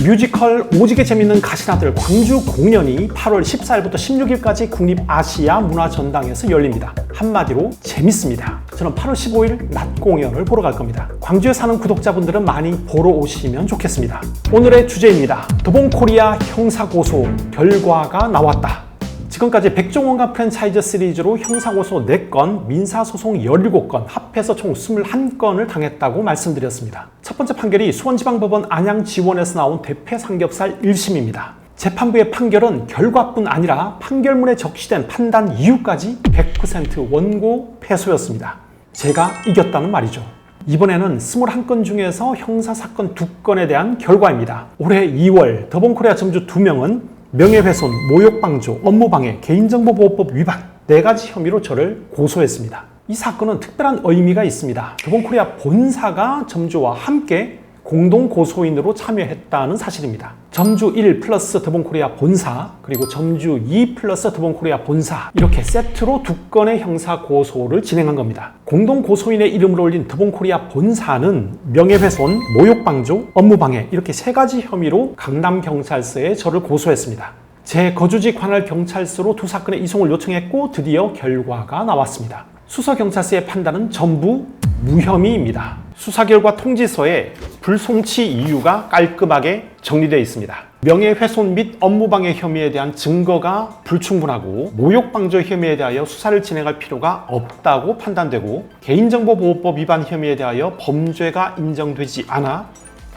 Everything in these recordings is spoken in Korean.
뮤지컬 오지게 재밌는 가시나들 광주 공연이 8월 14일부터 16일까지 국립아시아문화전당에서 열립니다. 한마디로 재밌습니다. 저는 8월 15일 낮 공연을 보러 갈 겁니다. 광주에 사는 구독자분들은 많이 보러 오시면 좋겠습니다. 오늘의 주제입니다. 더본코리아 형사고소 결과가 나왔다. 지금까지 백종원과 프랜차이즈 시리즈로 형사고소 4건, 민사소송 17건, 합해서 총 21건을 당했다고 말씀드렸습니다. 첫 번째 판결이 수원지방법원 안양지원에서 나온 대패삼겹살 1심입니다. 재판부의 판결은 결과뿐 아니라 판결문에 적시된 판단 이유까지 100% 원고 패소였습니다. 제가 이겼다는 말이죠. 이번에는 21건 중에서 형사사건 2건에 대한 결과입니다. 올해 2월 더본코리아 점주 2명은 명예훼손, 모욕방조, 업무방해, 개인정보보호법 위반 4가지 혐의로 저를 고소했습니다. 이 사건은 특별한 의미가 있습니다. 더본코리아 본사가 점주와 함께 공동 고소인으로 참여했다는 사실입니다. 점주 1 플러스 더본코리아 본사, 그리고 점주 2 플러스 더본코리아 본사, 이렇게 세트로 2건의 형사 고소를 진행한 겁니다. 공동 고소인의 이름을 올린 더본코리아 본사는 명예훼손, 모욕방조, 업무방해 이렇게 3가지 혐의로 강남경찰서에 저를 고소했습니다. 제 거주지 관할 경찰서로 2사건의 이송을 요청했고 드디어 결과가 나왔습니다. 수서경찰서의 판단은 전부 무혐의입니다. 수사 결과 통지서에 불송치 이유가 깔끔하게 정리되어 있습니다. 명예훼손 및 업무방해 혐의에 대한 증거가 불충분하고 모욕방조 혐의에 대하여 수사를 진행할 필요가 없다고 판단되고 개인정보보호법 위반 혐의에 대하여 범죄가 인정되지 않아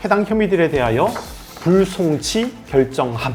해당 혐의들에 대하여 불송치 결정함.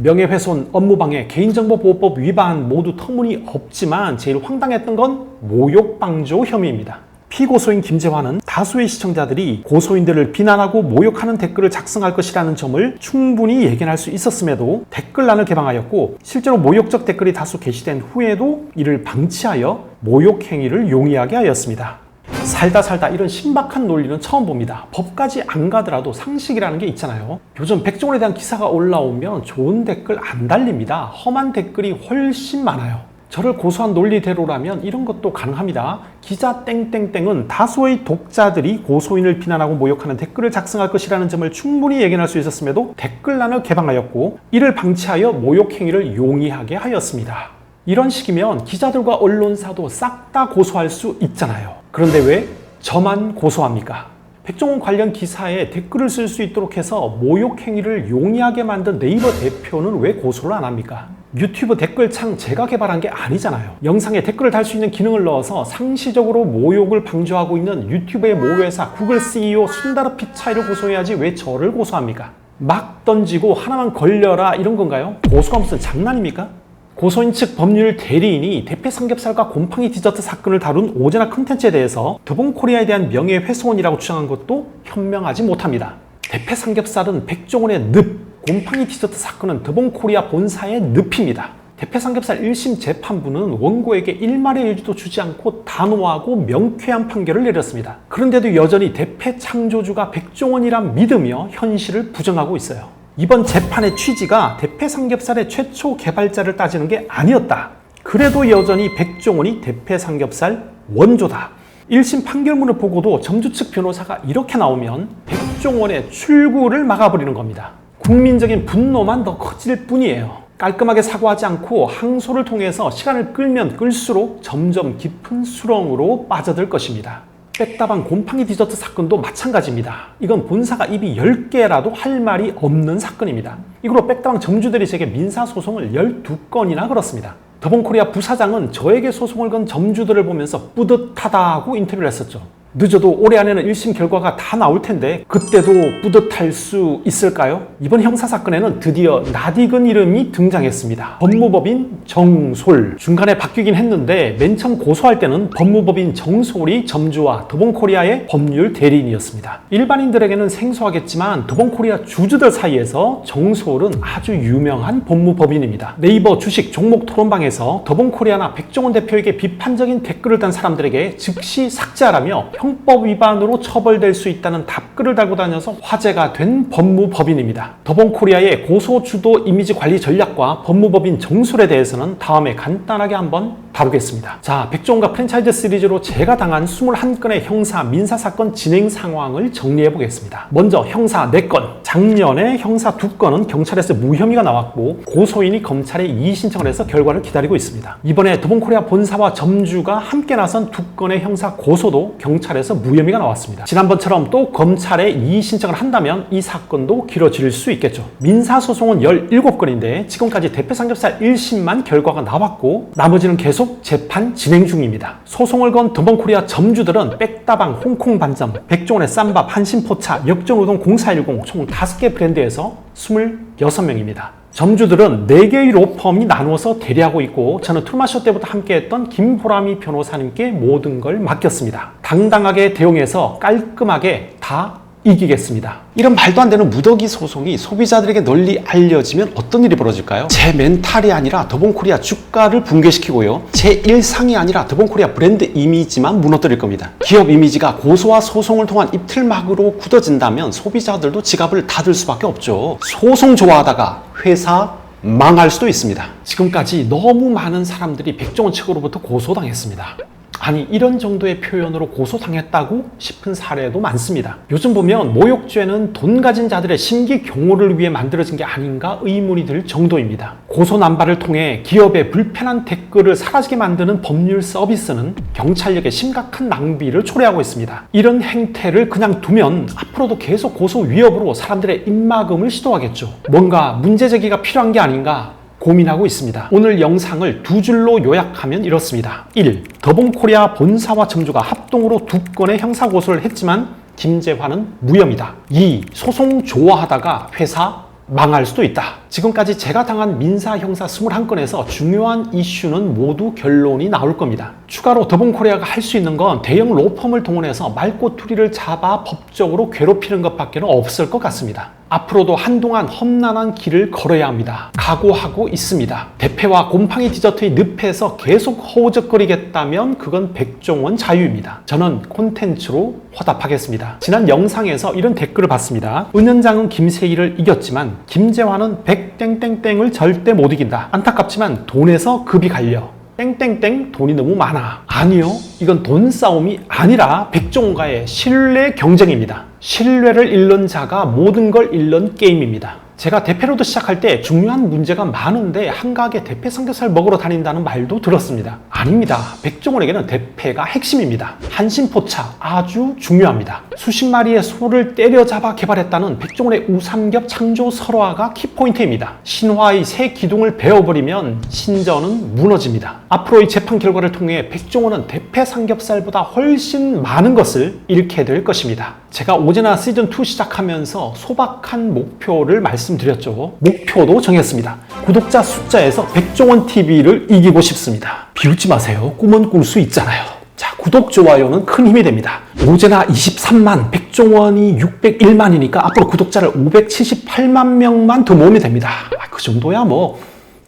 명예훼손, 업무방해, 개인정보보호법 위반 모두 터무니없지만 제일 황당했던 건 모욕방조 혐의입니다. 피고소인 김재환은 다수의 시청자들이 고소인들을 비난하고 모욕하는 댓글을 작성할 것이라는 점을 충분히 예견할 수 있었음에도 댓글란을 개방하였고 실제로 모욕적 댓글이 다수 게시된 후에도 이를 방치하여 모욕 행위를 용이하게 하였습니다. 살다 이런 신박한 논리는 처음 봅니다. 법까지 안 가더라도 상식이라는 게 있잖아요. 요즘 백종원에 대한 기사가 올라오면 좋은 댓글 안 달립니다. 험한 댓글이 훨씬 많아요. 저를 고소한 논리대로라면 이런 것도 가능합니다. 기자 땡땡땡은 다수의 독자들이 고소인을 비난하고 모욕하는 댓글을 작성할 것이라는 점을 충분히 예견할 수 있었음에도 댓글란을 개방하였고 이를 방치하여 모욕 행위를 용이하게 하였습니다. 이런 식이면 기자들과 언론사도 싹 다 고소할 수 있잖아요. 그런데 왜 저만 고소합니까? 백종원 관련 기사에 댓글을 쓸 수 있도록 해서 모욕 행위를 용이하게 만든 네이버 대표는 왜 고소를 안 합니까? 유튜브 댓글창 제가 개발한 게 아니잖아요. 영상에 댓글을 달 수 있는 기능을 넣어서 상시적으로 모욕을 방조하고 있는 유튜브의 모회사 구글 CEO 순다르 피차이를 고소해야지 왜 저를 고소합니까? 막 던지고 하나만 걸려라 이런 건가요? 고소가 무슨 장난입니까? 고소인 측 법률 대리인이 대패삼겹살과 곰팡이 디저트 사건을 다룬 오제나 컨텐츠에 대해서 더본코리아에 대한 명예훼손이라고 주장한 것도 현명하지 못합니다. 대패삼겹살은 백종원의 늪, 곰팡이 디저트 사건은 더본코리아 본사의 늪입니다. 대패삼겹살 1심 재판부는 원고에게 일말의 여지도 주지 않고 단호하고 명쾌한 판결을 내렸습니다. 그런데도 여전히 대패 창조주가 백종원이란 믿으며 현실을 부정하고 있어요. 이번 재판의 취지가 대패삼겹살의 최초 개발자를 따지는 게 아니었다. 그래도 여전히 백종원이 대패삼겹살 원조다. 1심 판결문을 보고도 점주 측 변호사가 이렇게 나오면 백종원의 출구를 막아버리는 겁니다. 국민적인 분노만 더 커질 뿐이에요. 깔끔하게 사과하지 않고 항소를 통해서 시간을 끌면 끌수록 점점 깊은 수렁으로 빠져들 것입니다. 백다방 곰팡이 디저트 사건도 마찬가지입니다. 이건 본사가 입이 10개라도 할 말이 없는 사건입니다. 이걸로 백다방 점주들이 제게 민사소송을 12건이나 걸었습니다. 더본코리아 부사장은 저에게 소송을 건 점주들을 보면서 뿌듯하다고 인터뷰를 했었죠. 늦어도 올해 안에는 1심 결과가 다 나올 텐데 그때도 뿌듯할 수 있을까요? 이번 형사사건에는 드디어 낯익은 이름이 등장했습니다. 법무법인 정솔. 중간에 바뀌긴 했는데 맨 처음 고소할 때는 법무법인 정솔이 점주와 더본코리아의 법률 대리인이었습니다. 일반인들에게는 생소하겠지만 더본코리아 주주들 사이에서 정솔은 아주 유명한 법무법인입니다. 네이버 주식 종목 토론방에서 더본코리아나 백종원 대표에게 비판적인 댓글을 단 사람들에게 즉시 삭제하라며 형법 위반으로 처벌될 수 있다는 답글을 달고 다녀서 화제가 된 법무법인입니다. 더본코리아의 고소 주도 이미지 관리 전략과 법무법인 정솔에 대해서는 다음에 간단하게 한번 다루겠습니다. 자, 백종원과 프랜차이즈 시리즈로 제가 당한 21건의 형사, 민사사건 진행 상황을 정리해 보겠습니다. 먼저 형사 4건. 작년에 형사 2건은 경찰에서 무혐의가 나왔고 고소인이 검찰에 이의 신청을 해서 결과를 기다리고 있습니다. 이번에 더본코리아 본사와 점주가 함께 나선 2건의 형사 고소도 경찰에서 무혐의가 나왔습니다. 지난번처럼 또 검찰에 이의 신청을 한다면 이 사건도 길어질 수 있겠죠. 민사소송은 17건인데 지금까지 대패삼겹살 1심만 결과가 나왔고 나머지는 계속 재판 진행 중입니다. 소송을 건 더본코리아 점주들은 백다방, 홍콩 반점, 백종원의 쌈밥, 한신포차, 역전우동 0410 총 5개 브랜드에서 26명입니다. 점주들은 4개의 로펌이 나누어서 대리하고 있고 저는 투마쇼 때부터 함께했던 김보람이 변호사님께 모든 걸 맡겼습니다. 당당하게 대응해서 깔끔하게 다 이기겠습니다. 이런 말도 안 되는 무더기 소송이 소비자들에게 널리 알려지면 어떤 일이 벌어질까요? 제 멘탈이 아니라 더본코리아 주가를 붕괴시키고요. 제 일상이 아니라 더본코리아 브랜드 이미지만 무너뜨릴 겁니다. 기업 이미지가 고소와 소송을 통한 입틀막으로 굳어진다면 소비자들도 지갑을 닫을 수밖에 없죠. 소송 좋아하다가 회사 망할 수도 있습니다. 지금까지 너무 많은 사람들이 백종원 측으로부터 고소당했습니다. 아니 이런 정도의 표현으로 고소당했다고 싶은 사례도 많습니다. 요즘 보면 모욕죄는 돈 가진 자들의 심기 경호를 위해 만들어진 게 아닌가 의문이 들 정도입니다. 고소난발을 통해 기업의 불편한 댓글을 사라지게 만드는 법률 서비스는 경찰력의 심각한 낭비를 초래하고 있습니다. 이런 행태를 그냥 두면 앞으로도 계속 고소 위협으로 사람들의 입막음을 시도하겠죠. 뭔가 문제 제기가 필요한 게 아닌가 고민하고 있습니다. 오늘 영상을 2줄로 요약하면 이렇습니다. 1. 더본코리아 본사와 점주가 합동으로 2건의 형사고소를 했지만 김재환은 무혐의다. 2. 소송 좋아하다가 회사 망할 수도 있다. 지금까지 제가 당한 민사 형사 21건에서 중요한 이슈는 모두 결론이 나올 겁니다. 추가로 더본코리아가 할 수 있는 건 대형 로펌을 동원해서 말꼬투리를 잡아 법적으로 괴롭히는 것밖에 없을 것 같습니다. 앞으로도 한동안 험난한 길을 걸어야 합니다. 각오하고 있습니다. 대패와 곰팡이 디저트의 늪에서 계속 허우적거리겠다면 그건 백종원 자유입니다. 저는 콘텐츠로 화답하겠습니다. 지난 영상에서 이런 댓글을 봤습니다. 은연장은 김세희를 이겼지만 김재환은 백땡땡땡을 절대 못 이긴다. 안타깝지만 돈에서 급이 갈려. 땡땡땡 돈이 너무 많아. 아니요, 이건 돈 싸움이 아니라 백종원과의 신뢰 경쟁입니다. 신뢰를 잃는 자가 모든 걸 잃는 게임입니다. 제가 대패로도 시작할 때 중요한 문제가 많은데 한가하게 대패 삼겹살 먹으러 다닌다는 말도 들었습니다. 아닙니다. 백종원에게는 대패가 핵심입니다. 한신포차 아주 중요합니다. 수십 마리의 소를 때려잡아 개발했다는 백종원의 우삼겹 창조 설화가 키포인트입니다. 신화의 새 기둥을 베어버리면 신전은 무너집니다. 앞으로의 재판 결과를 통해 백종원은 대패 삼겹살보다 훨씬 많은 것을 잃게 될 것입니다. 제가 오제나 시즌2 시작하면서 소박한 목표를 말씀드렸죠. 목표도 정했습니다. 구독자 숫자에서 백종원 TV를 이기고 싶습니다. 비웃지 마세요. 꿈은 꿀 수 있잖아요. 자, 구독, 좋아요는 큰 힘이 됩니다. 오제나 23만, 백종원이 601만이니까 앞으로 구독자를 578만 명만 더 모으면 됩니다. 그 정도야 뭐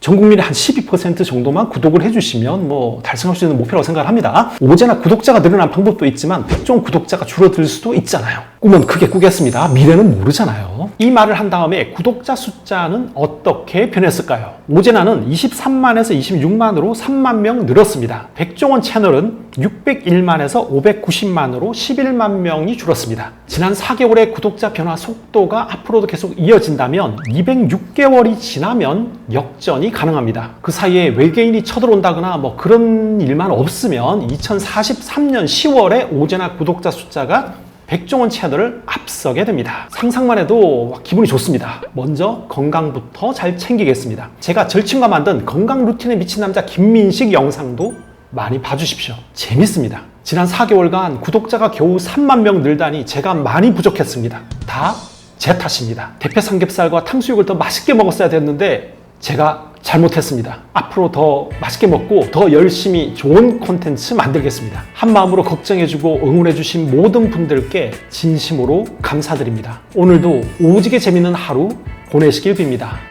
전 국민의 한 12% 정도만 구독을 해주시면 뭐 달성할 수 있는 목표라고 생각을 합니다. 오제나 구독자가 늘어난 방법도 있지만 백종원 구독자가 줄어들 수도 있잖아요. 꿈은 크게 꾸겠습니다. 미래는 모르잖아요. 이 말을 한 다음에 구독자 숫자는 어떻게 변했을까요? 오제나는 23만에서 26만으로 3만 명 늘었습니다. 백종원 채널은 601만에서 590만으로 11만 명이 줄었습니다. 지난 4개월의 구독자 변화 속도가 앞으로도 계속 이어진다면 206개월이 지나면 역전이 가능합니다. 그 사이에 외계인이 쳐들어온다거나 뭐 그런 일만 없으면 2043년 10월에 오제나 구독자 숫자가 백종원 채널을 앞서게 됩니다. 상상만 해도 기분이 좋습니다. 먼저 건강부터 잘 챙기겠습니다. 제가 절친과 만든 건강 루틴에 미친 남자 김민식 영상도 많이 봐주십시오. 재밌습니다. 지난 4개월간 구독자가 겨우 3만 명 늘다니 제가 많이 부족했습니다. 다 제 탓입니다. 대패 삼겹살과 탕수육을 더 맛있게 먹었어야 됐는데 제가 잘못했습니다. 앞으로 더 맛있게 먹고 더 열심히 좋은 콘텐츠 만들겠습니다. 한마음으로 걱정해주고 응원해주신 모든 분들께 진심으로 감사드립니다. 오늘도 오지게 재밌는 하루 보내시길 빕니다.